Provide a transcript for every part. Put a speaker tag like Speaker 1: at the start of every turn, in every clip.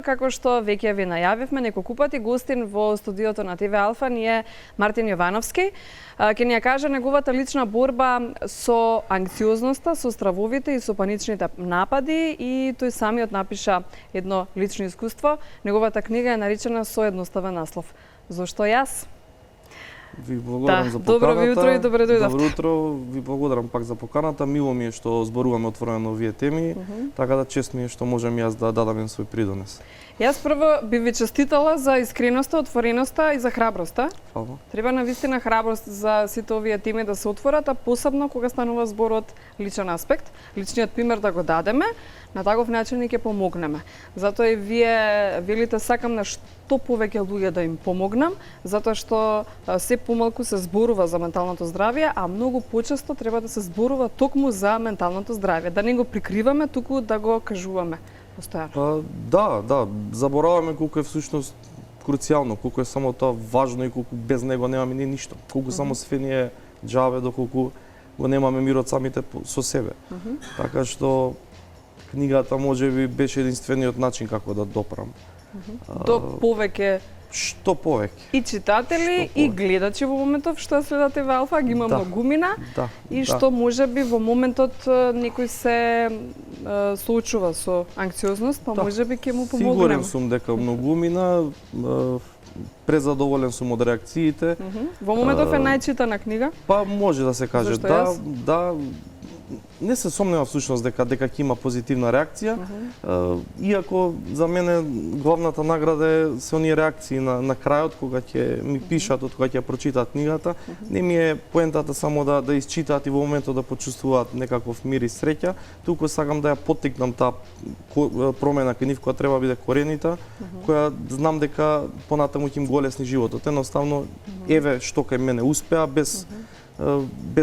Speaker 1: Како што веќе ви најавивме неколку пати, гостин во студиото на ТВ Алфа ни е Мартин Јовановски. Ќе ни ја каже неговата лична борба со анксиозноста, со стравовите и со паничните напади, и тој самиот напиша едно лично искуство. Неговата книга е наречена со едноставен наслов "Зошто јас?"
Speaker 2: Ви благодарам за поканата.
Speaker 1: Добро ви утро и добре дојдовте.
Speaker 2: Добро утро, ви благодарам пак за поканата. Мило ми е што зборуваме отворено овие теми, така да чест ми е што можам јас да дадам свој придонес.
Speaker 1: Јас прво би ви честитала за искреноста, отвореноста и за храброста.
Speaker 2: Фала.
Speaker 1: Треба навистина храброст за сите овие теми да се отворат, а посебно кога станува збор од личен аспект, личниот пример да го дадеме, на таков начин и ќе помогнеме. Затоа и вие велите сакам на што повеќе луѓе да им помогнам, затоа што се помалку се зборува за менталното здравје, а многу почесто треба да се зборува токму за менталното здравје, да не го прикриваме, туку да го кажуваме постојано.
Speaker 2: Да, забораваме колку е всушност круцијално, колку е само тоа важно и колку без него немаме ни ништо. Колку само све ни е џаве, доколку го немаме мирот самите со себе. Така што книгата можеби беше единствениот начин како да допрам.
Speaker 1: До повеќе
Speaker 2: Што повеќе.
Speaker 1: и читатели и гледачи во моментов што следат ТВ Алфа, ги има многумина, и што можеби во моментот некој се соочува со анксиозност, па можеби ќе му помогнеме.
Speaker 2: Сигурен сум дека многумина, презадоволен сум од реакциите.
Speaker 1: Во моментов е најчитана книга?
Speaker 2: Па може да се каже,
Speaker 1: Зошто јас?
Speaker 2: да. Не се сомневам всушност дека ќе има позитивна реакција, иако за мене главната награда е се оние реакции на крајот, кога ќе ми пишат, од кога ќе прочитаат книгата. Не ми е поентата само да isчитаат и во моментот да почувствуваат некаков мир и среќа, туку сакам да ја поттикнам таа промена кај нив која треба да биде коренита, која знам дека понатаму ќе им го олесни животот. Едноставно, еве што кај мене успеа без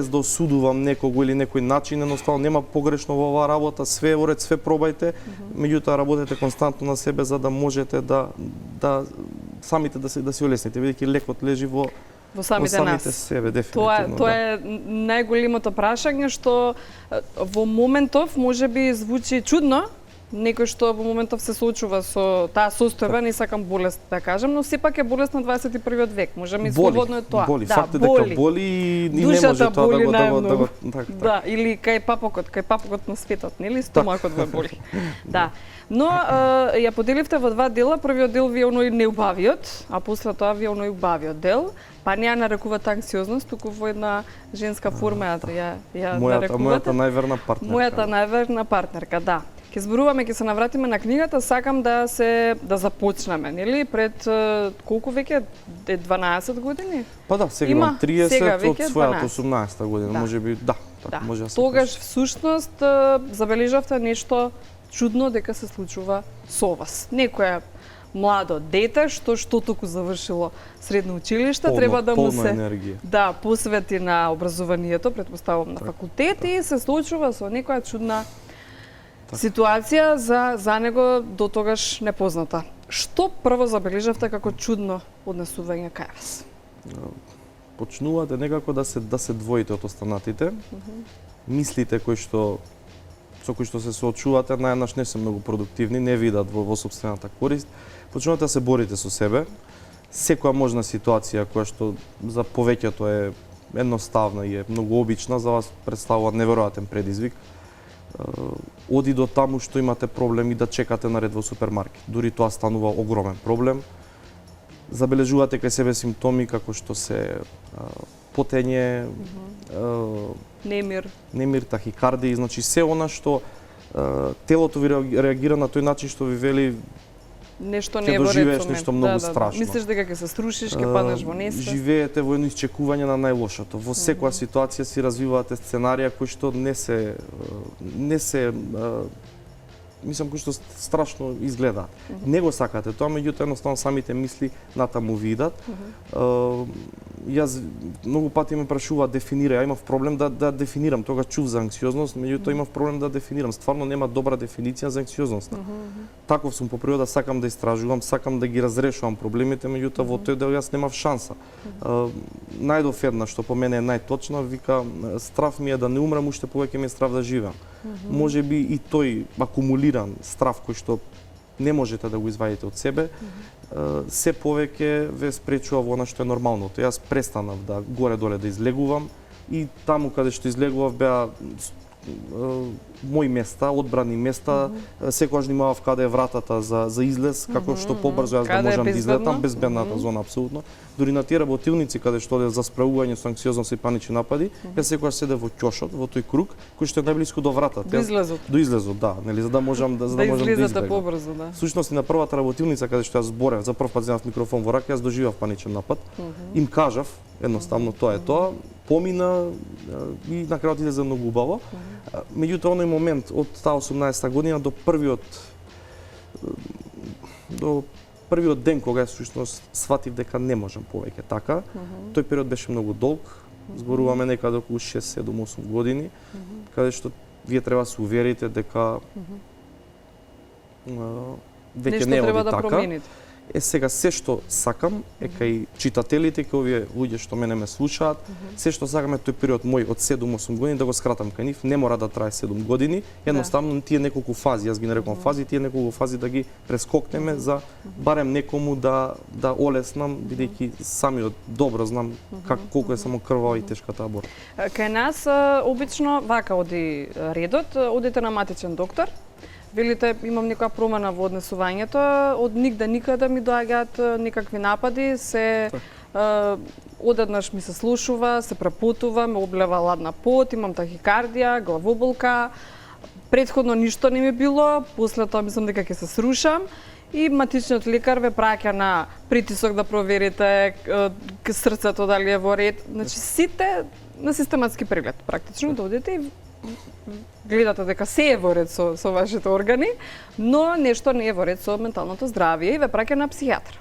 Speaker 2: да осудувам некого или некој начин, едноставно нема погрешно во оваа работа, све е уред, све пробајте, меѓутоа работете константно на себе за да можете да самите да се олесните, бидејќи лекот лежи во
Speaker 1: самите нас.
Speaker 2: Себе, дефинитивно.
Speaker 1: Тоа е најголемото прашање што во моментов можеби звучи чудно, некој што во моментов се соочува со таа состојба, не сакам болест да кажам, но сепак е болест на 21 век. Можеме и слободно е тоа.
Speaker 2: Боли, факт е дека боли и не може тоа да го така.
Speaker 1: Да, или кај папокот на светот, нели стомакот го боли. Да. Но ја поделивте во два дела, првиот дел ви е оној неубавиот, а после тоа ви е оној убавиот дел. Па не ја нарекувате анксиозност, туку во една женска форма ја нарекувате.
Speaker 2: Мојата најверна партнерка.
Speaker 1: Мојата најверна партнерка, да. Ќе зборуваме, ќе се навратиме на книгата, сакам да започнеме, нели? Пред колку веќе? 12 години?
Speaker 2: Па да, сега имам 30 од својата 18-та година, можеби може да се.
Speaker 1: Тогаш всушност забележавте нешто чудно дека се случува со вас. Некоја младо дете што току завршило средно училиште, треба да му се посвети на образованието, претпоставувам на факултет, и се случува со некоја чудна ситуација за него до тогаш непозната. Што прво забележавте како чудно однесување кај вас?
Speaker 2: Почнувате некако да се двоите од останатите. Мислите со кои што се соочувате најнаш не се многу продуктивни, не видат во сопствената корист. Почнувате да се борите со себе. Секоја можна ситуација која што за повеќето е едноставна и е многу обична, за вас представува неверојатен предизвик. Оди до таму што имате проблеми да чекате на ред во супермаркет. Дури тоа станува огромен проблем. Забележувате кај себе симптоми како што се потење, немир, тахикардија, значи се она што телото ви реагира на тој начин што ви вели
Speaker 1: нешто не е во ред,
Speaker 2: нешто многу страшно.
Speaker 1: Мислиш дека ќе се струшиш, ќе паднеш во несвест.
Speaker 2: Живеете во едно исчекување на најлошото. Во секоја ситуација си развивате сценарија кои што не се мислам кои што страшно изгледаат. Не го сакате тоа, меѓутоа едноставно самите мисли натаму видат. Јас многу пати ме прашуваат дефинирај, имав проблем да дефинирам, тога чув за анксиозност, меѓутоа имав проблем да дефинирам. Стварно нема добра дефиниција за анксиозност. Таков сум по природа, сакам да истражувам, сакам да ги разрешувам проблемите, меѓутоа во тој дел јас немав шанса. Најдов една што по мене е најточна, вика страв ми е да не умрам, уште повеќе ми е страв да живеам. Можеби и тој акумулиран страв кој што не можете да го извадите од себе, се повеќе ве спречува во она што е нормалното. Јас престанав да горе-доле да излегувам и таму каде што излегував беа мои места, одбрани места, секогаш внимавав каде е вратата за излез, како што побрзо јас да
Speaker 1: Каде е
Speaker 2: можам да излетам,
Speaker 1: безбедно?
Speaker 2: безбедната зона апсолутно. Дури на тие работилници каде што одев за справување со анксиозност и панични напади, јас секогаш седев во ќошот, во тој круг кој што е најблиску до вратата.
Speaker 1: До излезот.
Speaker 2: До излезот, да, нели, за да можам да
Speaker 1: излезете
Speaker 2: избегнам.
Speaker 1: побрзо, да.
Speaker 2: Всушност и на првата работилница каде што јас зборев, за прв пат земав микрофон во рака, јас доживав паничен напад. Им кажав, едноставно тоа е тоа, помина и на крајот излезе многу убаво. Меѓутоа, оној момент од таа 18-та година до првиот ден кога јас всушност сватив дека не можам повеќе така, тој период беше многу долг, зборуваме некаде околу 6, 7, 8 години, каде што вие треба да се уверите дека веќе
Speaker 1: Нешто
Speaker 2: не
Speaker 1: треба
Speaker 2: оди
Speaker 1: да
Speaker 2: така.
Speaker 1: промените.
Speaker 2: Сега се што сакам е кај читателите, кај овие луѓе што мене ме слушаат, се што сакам е тој период мој од 7-8 години да го скратам кај нив, не мора да трае 7 години, едноставно тие неколку фази, јас ги нарекувам фази, тие неколку фази да ги прескокнеме за барем некому да олеснам, бидејќи самиот добро знам колку е само крвава и тешка таа борба.
Speaker 1: Кај нас обично вака оди редот, одите на матичен доктор. Велите, имам некоја промена во однесувањето, од нигде никаде ми доаѓаат никакви напади, се одеднаш ми се слушува, се препутува, ме облева ладна пот, имам тахикардија, главоболка. Претходно ништо не ми било, после тоа мислам дека ќе се срушам и матичниот лекар ве праќа на притисок да проверите срцето дали е во ред. Значи сите на систематски преглед практично да одите и гледате дека се е во ред со вашите органи, но нешто не е во ред со менталното здравје и ве праќа на психијатар.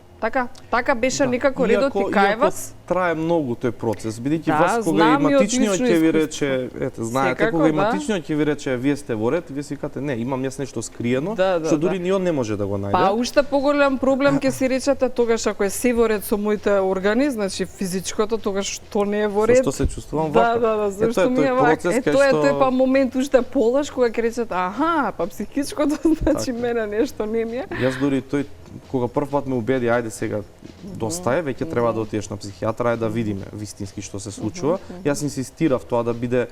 Speaker 1: Така беше некако редот и кај вас.
Speaker 2: Трае многу тој процес, бидејќи
Speaker 1: Да,
Speaker 2: вас кога
Speaker 1: знам и
Speaker 2: иматичниот
Speaker 1: одлично
Speaker 2: ќе ви
Speaker 1: искуство.
Speaker 2: рече, знаете,
Speaker 1: Секако,
Speaker 2: кога
Speaker 1: да.
Speaker 2: иматичниот ќе ви рече вие сте во ред, вие си кажете не, имам јас нешто скриено,
Speaker 1: Да,
Speaker 2: што дури ни он не може да го најде.
Speaker 1: Па уште поголем проблем ќе си речете тогаш ако е се во ред со моите органи, значи физичкото, тогаш што не е во ред.
Speaker 2: Зашто се чувствувам
Speaker 1: Да,
Speaker 2: вака?
Speaker 1: да, зашто ми е вака. Тоа е тој па момент уште полаш кога ќе речете аха, па психичкото значи мене нешто не ми е.
Speaker 2: Јас дури тој кога прв пат ме убеди, ајде сега доста е, веќе треба да отидеш на психијатар, ајде да видиме вистински што се случува. Јас инсистирав тоа да биде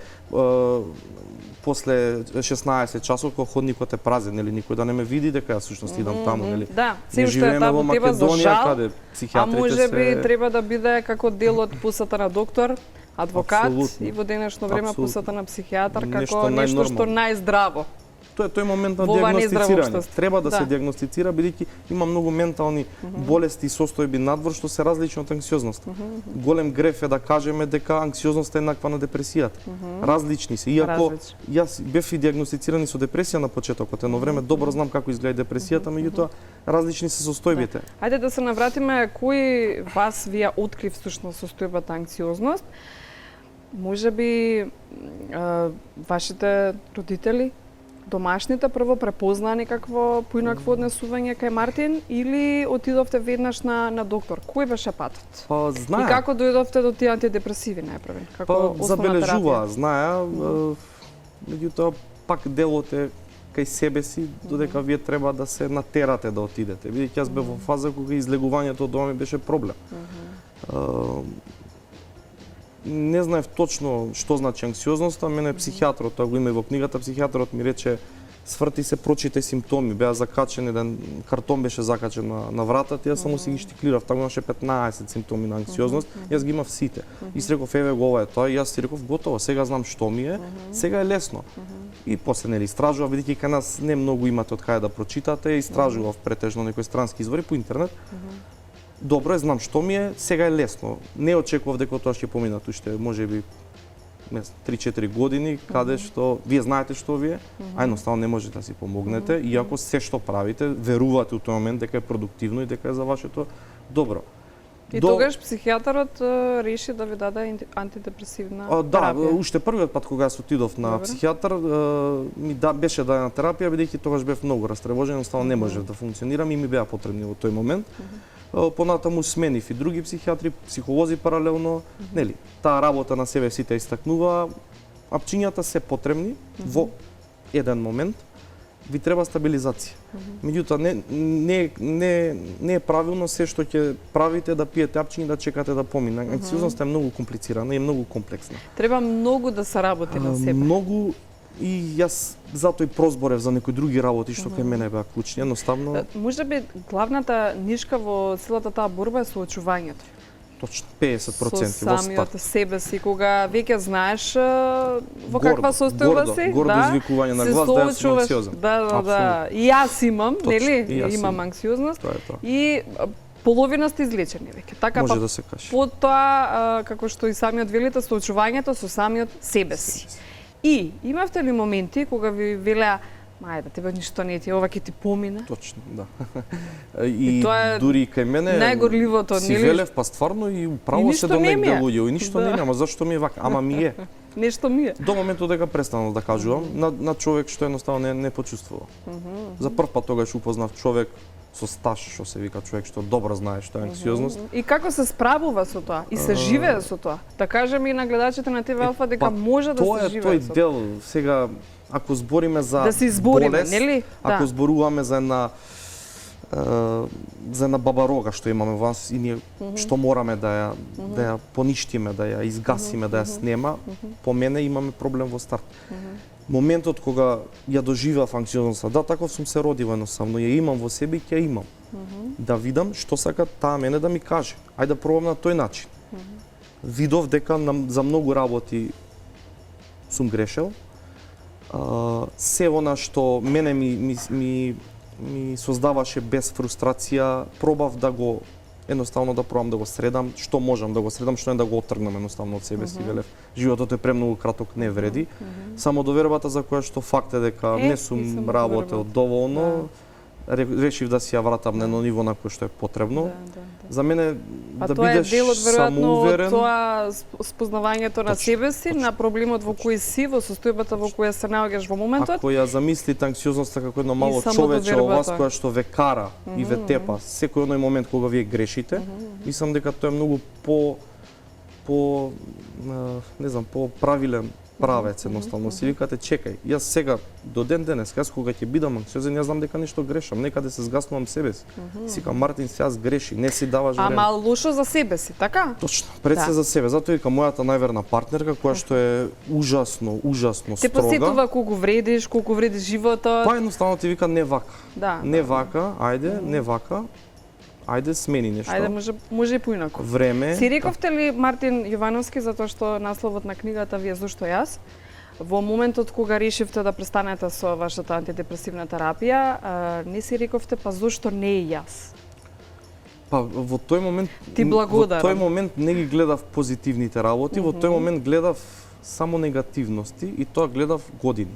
Speaker 2: после 16 часот кога ходникот е празен, нели никој да не ме види дека јас всушност идам таму, нели.
Speaker 1: Да, се
Speaker 2: Не
Speaker 1: уште
Speaker 2: живееме
Speaker 1: таа
Speaker 2: во
Speaker 1: потреба за
Speaker 2: Македонија
Speaker 1: жал,
Speaker 2: каде
Speaker 1: а
Speaker 2: психијатрите
Speaker 1: може би
Speaker 2: се
Speaker 1: треба да биде како дел од пусата на доктор, адвокат
Speaker 2: Апсолутно.
Speaker 1: и во денешно време
Speaker 2: Апсолутно.
Speaker 1: пусата на психијатар како
Speaker 2: Нешто
Speaker 1: нешто што
Speaker 2: најнормално.
Speaker 1: најздраво.
Speaker 2: Тоа е тој момент на
Speaker 1: Во ова нездраво
Speaker 2: дијагностицирање.
Speaker 1: општество.
Speaker 2: Треба да се
Speaker 1: Да.
Speaker 2: дијагностицира бидејќи има многу ментални болести и состојби надвор што се различни од анксиозноста. Голем греф е да кажеме дека анксиозноста е еднаква на депресијата. Различни се. Иако
Speaker 1: Различни.
Speaker 2: јас бев и дијагностицирани со депресија на почетокот, едно време добро знам како изгледа депресијата, меѓутоа различни се состојбите.
Speaker 1: Ајде да се навратиме кој вас вие открив всушност состојбата анксиозност. Може би вашите родители, домашните прво препознаа некакво поинакво однесување кај Мартин или отидовте веднаш на доктор? Кој беше патот?
Speaker 2: Па
Speaker 1: И
Speaker 2: знаеа,
Speaker 1: како дојдовте до тие антидепресиви најпрви? Како
Speaker 2: па
Speaker 1: основна
Speaker 2: забележуваа,
Speaker 1: терапија?
Speaker 2: знаеа, меѓутоа пак делот е кај себе си, додека вие треба да се натерате да отидете. Бидејќи јас бев во фаза кога излегувањето од дома ми беше проблем. Не знаев точно што значи анксиозноста, мене психијатрот, тоа го има и во книгата, психијатрот ми рече сврти се, прочитай симптоми, беа закачени, еден картон беше закачен на вратата, јас само си ги штиклирав, таму имаше 15 симптоми на анксиозност, јас ги имав сите. И си реков, еве го ова е тоа, и јас си реков, готово, сега знам што ми е, сега е лесно. И после нели истражував, бидејќи кај нас не многу имате од каде да прочитате, истражував претежно некои странски извори по интернет. Добро е, знам што ми е, сега е лесно. Не очекував дека тоа ќе поминат уште, можеби 3-4 години, каде што вие знаете што ви е, а едноставно не можете да си помогнете, иако се што правите, верувате у тој момент дека е продуктивно и дека е за вашето добро.
Speaker 1: И тогаш психијатарот реши да ви даде антидепресивна
Speaker 2: Да,
Speaker 1: терапија.
Speaker 2: уште првиот пат кога јас отидов на
Speaker 1: Добре.
Speaker 2: психијатар, ми беше дадена терапија, бидејќи тогаш бев многу растревожен, едноставно не можев да функционирам и ми беа потребни во тој момент. Понатаму сменив и други психијатри, психолози паралелно, нели, таа работа на себе сите истакнува, апчињата се потребни во еден момент, ви треба стабилизација. Меѓутоа не е правилно се што ќе правите да пиете апчиња и да чекате да помине. Анксиозноста е многу комплицирана и многу комплексна.
Speaker 1: Треба многу да се работи на себе.
Speaker 2: Многу и јас затоа и прозборев за некои други работи што кај мене беа клучни. Едноставно
Speaker 1: Можеби главната нишка во целата таа борба е соочувањето.
Speaker 2: точно 50%
Speaker 1: со
Speaker 2: во
Speaker 1: самиот
Speaker 2: старт.
Speaker 1: себе си, кога веќе знаеш во каква состојба си,
Speaker 2: гордо извикување на глас да јас сум анксиозен.
Speaker 1: Да. И јас имам,
Speaker 2: Точно,
Speaker 1: нели?
Speaker 2: и јас
Speaker 1: Имам
Speaker 2: имам.
Speaker 1: анксиозност.
Speaker 2: Тоа е тоа.
Speaker 1: И половина сте излечени веќе. Така
Speaker 2: Може
Speaker 1: па
Speaker 2: да се каже.
Speaker 1: потоа, како што и самиот велите, соочувањето со самиот себе си. И имавте ли моменти кога ви велеа, мајде, тебе ништо не ти, ова ќе ти помине?
Speaker 2: Точно, да. И
Speaker 1: тоа е
Speaker 2: дури и кај мене
Speaker 1: најгорливото,
Speaker 2: си
Speaker 1: нели?
Speaker 2: велев, па стварно и
Speaker 1: И
Speaker 2: управо се
Speaker 1: ништо
Speaker 2: до
Speaker 1: не ми
Speaker 2: негде
Speaker 1: е.
Speaker 2: луѓе, и ништо
Speaker 1: Да.
Speaker 2: не нема, зашто ми е вака, ама ми е.
Speaker 1: Нешто ми е.
Speaker 2: До моментот дека престанав да кажувам на човек што едноставно не почувствува. За прв пат тогаш упознав човек со стаж, што се вика човек што добро знае што е анксиозност.
Speaker 1: И како се справува со тоа? И се живее со тоа? Да кажеме и на гледачите на ТВ Алфа дека може да
Speaker 2: Тоа
Speaker 1: се
Speaker 2: е
Speaker 1: живее
Speaker 2: тој
Speaker 1: со тоа.
Speaker 2: дел. Сега, ако збориме за
Speaker 1: Да се избориме,
Speaker 2: болест,
Speaker 1: нели?
Speaker 2: ако
Speaker 1: Да.
Speaker 2: зборуваме за една баба рога што имаме во нас и ние што мораме да ја поништиме, да ја изгасиме, да ја снема, по мене имаме проблем во старт. Моментот кога ја доживеав анксиозноста, да, таков сум се родил едноставно, ја имам во себе и ќе ја имам. Да видам што сака таа мене да ми каже. Ајде да пробам на тој начин. Видов дека за многу работи сум грешел. Се она што мене ми создаваше без фрустрација, пробав да го едноставно да пробам да го средам, што можам да го средам, што не да го отргнам едноставно од себе си, велев. Животот е премногу краток, не вреди. Само довербата за која што факт е дека не
Speaker 1: и
Speaker 2: сум
Speaker 1: само
Speaker 2: работел
Speaker 1: довербата.
Speaker 2: доволно, решив да си ја вратам на едно ниво на кое што е потребно.
Speaker 1: Да.
Speaker 2: За мене
Speaker 1: А
Speaker 2: да
Speaker 1: тоа е
Speaker 2: бидеш
Speaker 1: делот веројатно од
Speaker 2: самоуверен.
Speaker 1: тоа спознавањето на себе си, на проблемот во кој си, во состојбата во која се наоѓаш во моментот.
Speaker 2: Ако ја замислите анксиозноста како едно мало
Speaker 1: само
Speaker 2: човече во вас
Speaker 1: довербата.
Speaker 2: која што ве кара и ве тепа секој оној момент кога вие грешите, мислам дека тоа е многу не знам, по правилен правец едноставно. Си викате, чекај, јас сега до ден денес, јас кога ќе бидам анксиозен, јас знам дека нешто грешам, некаде се згаснувам себе си. Сикам Мартин, јас греши, не си даваш време.
Speaker 1: Ама лошо за себе си, така?
Speaker 2: Точно, пред се
Speaker 1: Да.
Speaker 2: за себе. Затоа вика мојата најверна партнерка која што е ужасно
Speaker 1: Те
Speaker 2: строга.
Speaker 1: посетува колку вреди животот.
Speaker 2: Па едноставно ти вика не вака.
Speaker 1: Да.
Speaker 2: Не вака, ајде, не вака. Ајде смени нешто.
Speaker 1: Ајде, може и поинаку.
Speaker 2: Време.
Speaker 1: Си рековте ли Мартин Јовановски, затоа што насловот на книгата ви е Зошто јас? Во моментот кога решивте да престанете со вашата антидепресивна терапија, не си рековте па зошто не и јас?
Speaker 2: Па во тој момент
Speaker 1: Ти благодарам.
Speaker 2: Во тој момент не ги гледав позитивните работи, во тој момент гледав само негативности и тоа гледав години.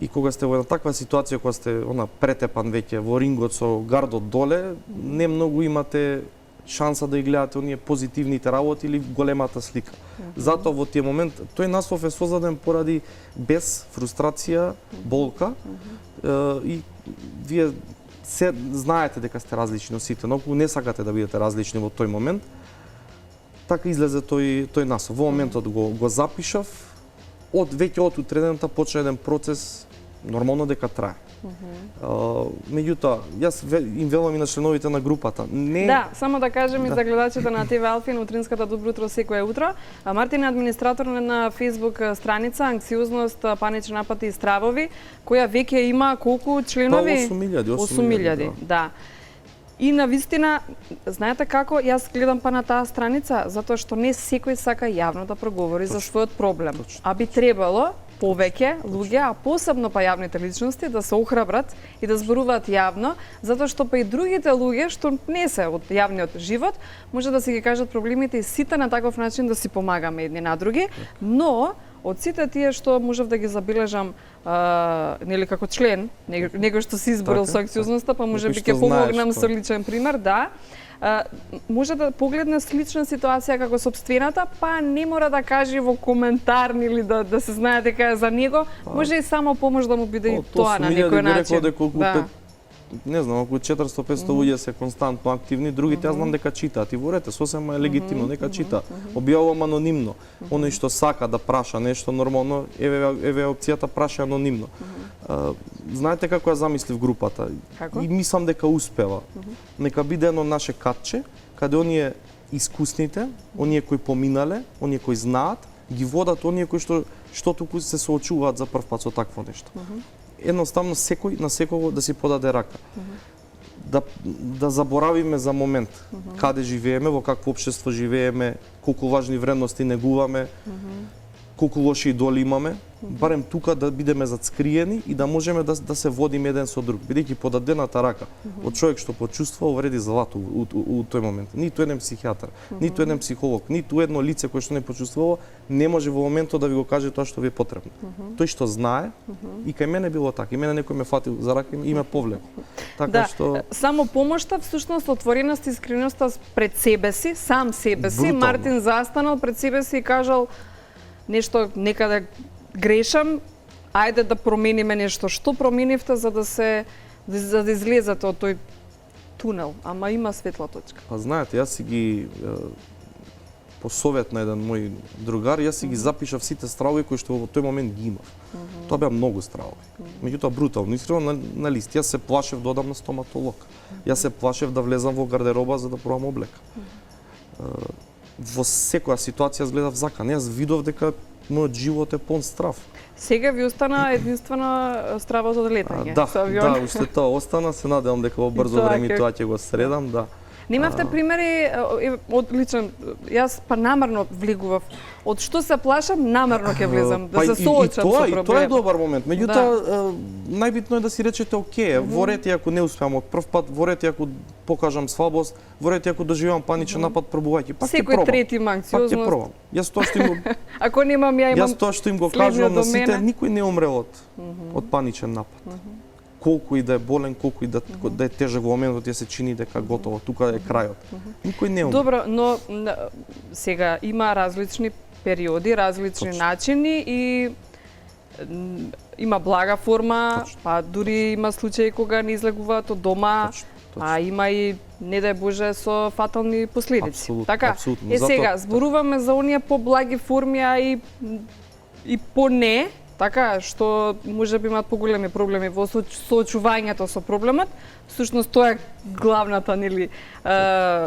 Speaker 2: И кога сте во една таква ситуација, кога сте претепан веќе во рингот со гардот доле, не многу имате шанса да ги гледате оние позитивните работи или големата слика. Затоа во тие момент тој наслов е создаден поради без фрустрација, болка и вие се знаете дека сте различни од сите, но ако не сакате да бидете различни во тој момент, така излезе тој наслов. Во моментот го запишав, веќе од утредената почна еден процес нормално дека трае. Меѓутоа, јас им велам и на членовите на групата. Не...
Speaker 1: Да, само да кажем и за гледачите на ТВ Алфа на утринската Добро утро секое утро. Мартин е администратор на Facebook страница Анксиозност, панични напади и стравови, која веќе има колку членови?
Speaker 2: 8.000.
Speaker 1: Да. И на вистина, знаете како, јас гледам па на таа страница, затоа што не секој сака јавно да проговори за својот проблем. А би требало повеќе луѓе, а посебно па јавните личности, да се охрабрат и да зборуваат јавно, затоа што па и другите луѓе што не се од јавниот живот, може да си ги кажат проблемите и сите на таков начин да си помагаме едни на други, но од сите тие што можев да ги забележам нели како член, него што си изборил со анксиозноста, па може би ќе помогнам со личен пример, да. Може да погледне слична ситуација како сопствената, па не мора да каже во коментар или да се знае дека е за него, може и само помош да му биде и тоа на некој начин.
Speaker 2: Не знам, околу 400-500 луѓе се константно активни, другите јас знам дека читаат и во ред, сосема е легитимно, нека чита. Објавувам анонимно. Оној што сака да праша нешто нормално, еве опцијата праша анонимно. Знаете како ја замислив групата?
Speaker 1: Како?
Speaker 2: И мислам дека успева. Нека биде едно наше катче, каде оние искусните, оние кои поминале, оние кои знаат, ги водат оние кои што туку се соочуваат за прв пат со такво нешто. Едноставно секој на секого да си подаде рака. Да заборавиме за момент каде живееме, во какво општество живееме, колку важни вредности негуваме, колку лоши идоли имаме, барем тука да бидеме зацкриени и да можеме да се водиме еден со друг. Бидејќи подадената рака од човек што почувствува вреди злато у тој момент. Ниту еден психијатар, ниту еден психолог, ниту едно лице кое што не почувствува, не може во моментот да ви го каже тоа што ви е потребно. Тој што знае, и кај мене било така, и мене некој ме фатил за рака и ме повлеко. Така
Speaker 1: Да,
Speaker 2: што
Speaker 1: само помошта, всушност отвореност и искреноста пред себе си, сам себе си.
Speaker 2: Брутално.
Speaker 1: Мартин застанал пред себе си и кажал нешто некаде грешам, ајде да промениме нешто. Што променивте за да излезете од тој тунел? Ама има светла точка.
Speaker 2: Па знаете, јас си ги по совет на еден мој другар, јас си ги запишав сите стравови кои што во тој момент ги имав. Тоа беа многу стравови. Меѓутоа брутално, искрено на лист. Јас се плашев да одам на стоматолог. Јас се плашев да влезам во гардероба за да пробам облека. Во секоја ситуација гледав закан. Јас видов дека мојот живот е пон страв.
Speaker 1: Сега ви остана единствено стравот од летање
Speaker 2: Да,
Speaker 1: со авион.
Speaker 2: да, уште тоа остана, се надевам дека во брзо
Speaker 1: тоа
Speaker 2: време
Speaker 1: ќе-
Speaker 2: тоа ќе го средам, да.
Speaker 1: Немавте примери од личен, јас па намерно влегував. Од што се плашам, намерно ќе влезам да се соочам со
Speaker 2: И тоа е
Speaker 1: проблем.
Speaker 2: добар момент. Меѓутоа, најбитно е да си речете окей, во ред ако не успеам од прв пат, во ред ако покажам слабост, во ред ако доживам паничен напад, пробувајќи, пак ќе
Speaker 1: Секој
Speaker 2: пробам.
Speaker 1: трети има
Speaker 2: Пак ќе
Speaker 1: анксиозност.
Speaker 2: пробам. Јас тоа што им
Speaker 1: Ако немам, ја имам.
Speaker 2: Јас тоа што им го
Speaker 1: следниот
Speaker 2: кажувам на
Speaker 1: до
Speaker 2: сите,
Speaker 1: мене.
Speaker 2: никој не умре од паничен напад. Колку и да е болен, колку и да е тежок во моментот, ја се чини дека готово, тука е крајот. Никој не умре.
Speaker 1: Добро, но сега има различни периоди, различни
Speaker 2: Точно.
Speaker 1: начини и има блага форма,
Speaker 2: Точно.
Speaker 1: па дури има случаи кога не излегуваат од дома,
Speaker 2: Точно,
Speaker 1: а има и не дај Боже со фатални последици.
Speaker 2: Апсолутно,
Speaker 1: Така?
Speaker 2: апсолутно.
Speaker 1: Е
Speaker 2: Затоа-
Speaker 1: сега зборуваме за оние поблаги форми, а и по не, така, што може би имаат поголеми проблеми во соочувањето со проблемот. Всушност тоа е главната нели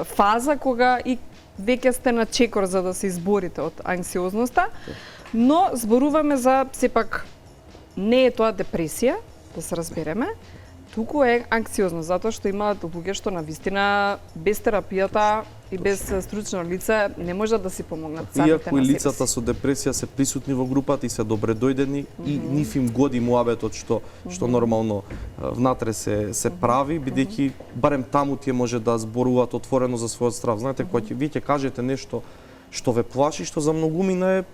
Speaker 1: фаза кога и веќе сте на чекор за да се изборите од анксиозноста, но зборуваме за сепак не е тоа депресија, да се разбереме, туку е анксиозност, затоа што имаат луѓе што на вистина без терапијата и без стручно лице не можат да си помогнат самите
Speaker 2: Иако и
Speaker 1: на себе
Speaker 2: лицата
Speaker 1: си.
Speaker 2: со депресија се присутни во групата и се добре дојдени и нив им годи муабетот што нормално внатре се прави, бидејќи барем таму тие може да зборуваат отворено за својот страв. Знаете, кога вие ќе кажете нешто што ве плаши, што за многумина е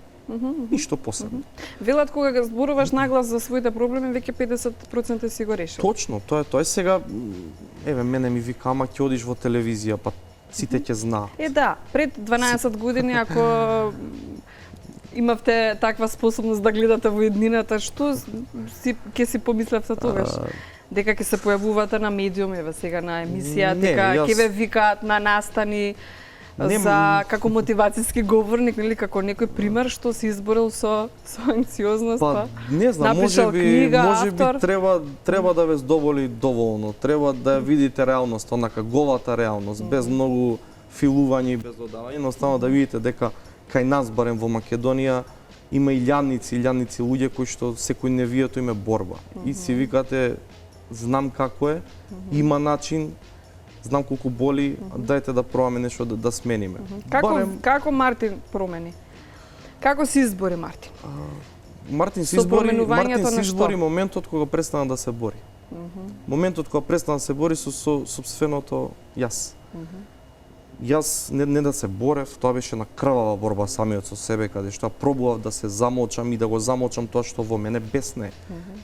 Speaker 2: ништо посебно.
Speaker 1: Велат кога го зборуваш наглас за своите проблеми, веќе 50% си го решил.
Speaker 2: Точно, тоа е сега, еве, мене ми вика, ама ќе одиш во телевизија, па сите ќе знаат.
Speaker 1: Е да, пред 12 години ако имавте таква способност да гледате во еднината, што ќе си помислевте тогаш? Дека ќе се појавувате на медиум, еве сега на емисија,
Speaker 2: Не,
Speaker 1: дека
Speaker 2: јас-
Speaker 1: ќе ве викаат на настани за како мотивацијски говорник, или како некој пример што се изборил со анксиозност,
Speaker 2: Па, не знам,
Speaker 1: напишал книга,
Speaker 2: може
Speaker 1: автор.
Speaker 2: би треба да ве задоволи доволно, треба да ја видите реалност, онака голата реалност, без многу филување и без додавање, едноставно да видите дека кај нас барем во Македонија има илјадници луѓе кои што секој невието им е борба. И си викате, знам како е, има начин, знам колку боли, дајте да пробаме нешто да смениме.
Speaker 1: Како Мартин промени? Како се избори Мартин?
Speaker 2: Мартин се
Speaker 1: Со
Speaker 2: избори,
Speaker 1: променувањето на што?
Speaker 2: моментот кога престана да се бори. Моментот кога престана да се бори со сопственото јас. Јас не да се борев, тоа беше на крвава борба самиот со себе, каде што пробував да се замолчам и да го замолчам тоа што во мене бесне.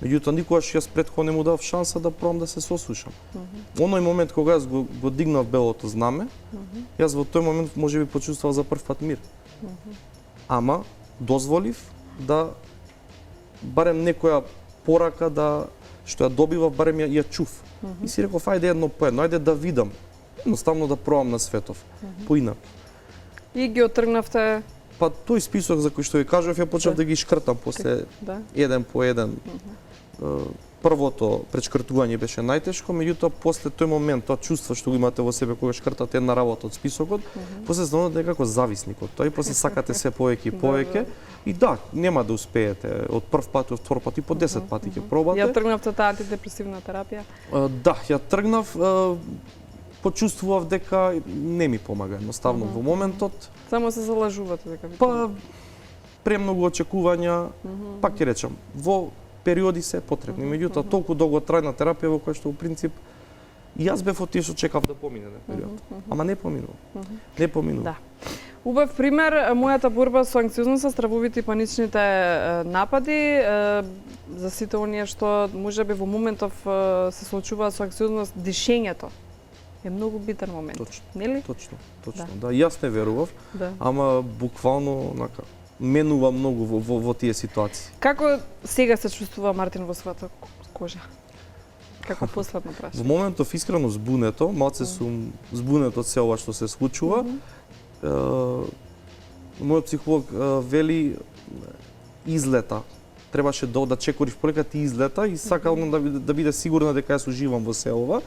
Speaker 2: Меѓутоа никогаш јас претходно не му дав шанса да пробам да се сослушам. Оној момент кога јас го дигнав белото знаме, јас во тој момент можеби почувствував за прв пат мир. Ама дозволив да барем некоја порака што ја добивав, барем ја чув. И си реков, ајде едно по едно, ајде да видам. Едноставно да пробам на светов. Поинак.
Speaker 1: И ги отргнавте,
Speaker 2: Па тој список за кој што ви кажав, ја почнав да ги шкртам после
Speaker 1: да.
Speaker 2: еден по еден. првото пречкртување беше најтешко, меѓутоа после тој момент, тоа чувство што го имате во себе кога шкртате една работа од списокот, после станувате некако зависник од тоа и после сакате се повеќе и повеќе. И да, нема да успеете од прв пат, од втор пат и по 10 пати ќе пробате.
Speaker 1: Ја тргнавте таа антидепресивна терапија?
Speaker 2: Да, ја тргнав, почувствував дека не ми помага едноставно во моментот.
Speaker 1: Само се залажувате дека ви
Speaker 2: Па премногу очекувања, пак ќе речам, во периоди се потребни. Меѓутоа, толку долго трајна терапија во која што во принцип и јас бев од тие што чекав да помине на период. Ама не поминува. Не поминува.
Speaker 1: Да. Убав пример, мојата борба со анксиозноста, стравовите и паничните напади, за сите оние што можеби во моментов се соочуваат со анксиозност, дишењето е многу битен момент.
Speaker 2: Точно.
Speaker 1: Нели?
Speaker 2: Точно. Да, јас не верував,
Speaker 1: Да.
Speaker 2: ама буквално нака менува многу во тие ситуации.
Speaker 1: Како сега се чувствува Мартин во својата кожа? Како последно
Speaker 2: Во
Speaker 1: прашање?
Speaker 2: моментов искрено збунето, малце сум збунет од се ова што се случува. Мојот психолог вели излета. Требаше да чекориш полека ти излета и сакал да биде сигурна дека јас уживам во се ова.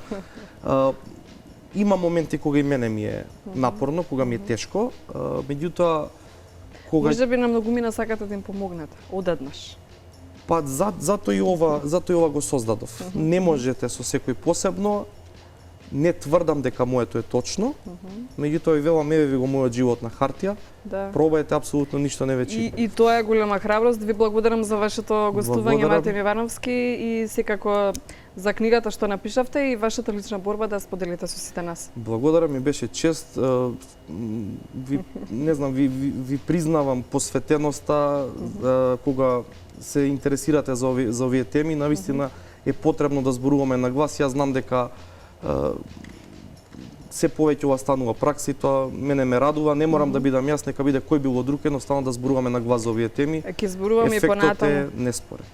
Speaker 2: Има моменти кога и мене ми е напорно, кога ми е тешко, меѓутоа кога
Speaker 1: Можеби на многумина сакате да им помогнете, одеднаш.
Speaker 2: па затоа и ова го создадов. Не можете со секој посебно. Не тврдам дека моето е точно, меѓутоа и велам еве ви го мојот живот на хартија.
Speaker 1: Да.
Speaker 2: Пробајте, апсолутно ништо не вечи.
Speaker 1: И тоа е голема храброст. Ви благодарам за вашето гостување,
Speaker 2: Благодарам.
Speaker 1: Мартин Ивановски, и секако за книгата што напишавте и вашата лична борба да споделите со сите нас.
Speaker 2: Благодарам, ми беше чест. Не знам, ви признавам посветеноста кога се интересирате за овие теми. Навистина е потребно да зборуваме на глас. Јас знам дека се повеќе ова станува пракса и тоа мене ме радува. Не морам да бидам јас, нека биде кој било друг, едноставно да зборуваме на глас за овие теми.
Speaker 1: Ќе зборуваме и
Speaker 2: Ефектот
Speaker 1: понатаму.
Speaker 2: е неспорен.